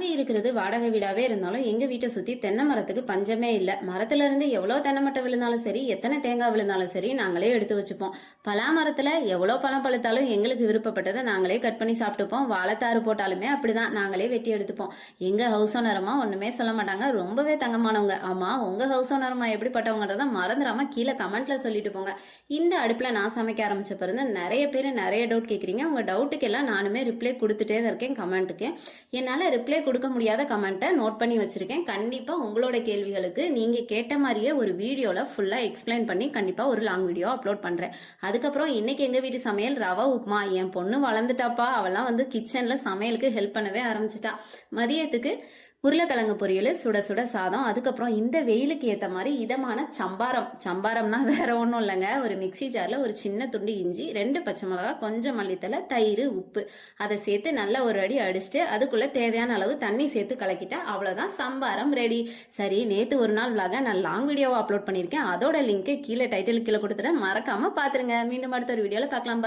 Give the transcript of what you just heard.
நம்பி இருக்கிறது வாடகை வீடாவே இருந்தாலும் எங்க வீட்டை சுத்தி தென்னை மரத்துக்கு பஞ்சமே இல்லை. மரத்துல இருந்து எவ்வளவு தென்னை மட்டை விழுந்தாலும் சரி, எத்தனை தேங்காய் விழுந்தாலும் சரி, நாங்களே எடுத்து வச்சுப்போம். பலா மரத்துல எவ்வளவு பழம் பழுத்தாலும் எங்களுக்கு விருப்பப்பட்டதை நாங்களே கட் பண்ணி சாப்பிட்டுப்போம். வாழைத்தாறு போட்டாலுமே அப்படிதான் நாங்களே வெட்டி எடுத்துப்போம். எங்க ஹவுஸ் ஓனரமா ஒண்ணுமே சொல்ல மாட்டாங்க, ரொம்பவே தங்கமானவங்க. ஆமா, உங்க ஹவுஸ் ஓனரமா எப்படிப்பட்டவங்கன்றத மறந்துடாம கீழே கமெண்ட்ல சொல்லிட்டு போங்க. இந்த அடுப்புல நான் சமைக்க ஆரம்பிச்ச பிறகு நிறைய பேர் நிறைய டவுட் கேட்குறீங்க. உங்க டவுட்டுக்கு எல்லாம் நானுமே ரிப்ளை கொடுத்துட்டே தான் இருக்கேன் கமெண்ட்டுக்கு. என்னால் ரிப்ளை கொடுக்க முடியாத கமெண்ட்டை நோட் பண்ணி வச்சிருக்கேன். கண்டிப்பாக உங்களோட கேள்விகளுக்கு நீங்கள் கேட்ட மாதிரியே ஒரு வீடியோவில் ஃபுல்லாக எக்ஸ்பிளைன் பண்ணி கண்டிப்பாக ஒரு லாங் வீடியோ அப்லோட் பண்ணுறேன். அதுக்கப்புறம் இன்னைக்கு எங்கள் வீட்டு சமையல் ரவா உப்புமா. என் பொண்ணு வளர்ந்துட்டாப்பா, அவெல்லாம் வந்து கிச்சனில் சமையலுக்கு ஹெல்ப் பண்ணவே ஆரம்பிச்சிட்டா. மதியத்துக்கு உருளைக்கிழங்கு பொரியல், சுட சுட சாதம். அதுக்கப்புறம் இந்த வெயிலுக்கு ஏற்ற மாதிரி இதமான சம்பாரம். சம்பாரம்னா வேற ஒன்றும் இல்லைங்க, ஒரு மிக்சி ஜாரில் ஒரு சின்ன துண்டு இஞ்சி, 2 பச்சை மிளகா, கொஞ்சம் மல்லித்தலை, தயிர், உப்பு அதை சேர்த்து நல்லா ஒரு அடி அடிச்சுட்டு அதுக்குள்ளே தேவையான அளவு தண்ணி சேர்த்து கலக்கிட்டா அவ்வளோதான் சம்பாரம் ரெடி. சரி, நேற்று ஒரு நாள் விளாக நான் லாங் வீடியோவை அப்லோட் பண்ணியிருக்கேன். அதோட லிங்க்கு கீழே டைட்டில் கீழே கொடுத்துட்டேன், மறக்காமல் பார்த்துருங்க. மீண்டும் அடுத்த ஒரு வீடியோவில் பார்க்கலாம்.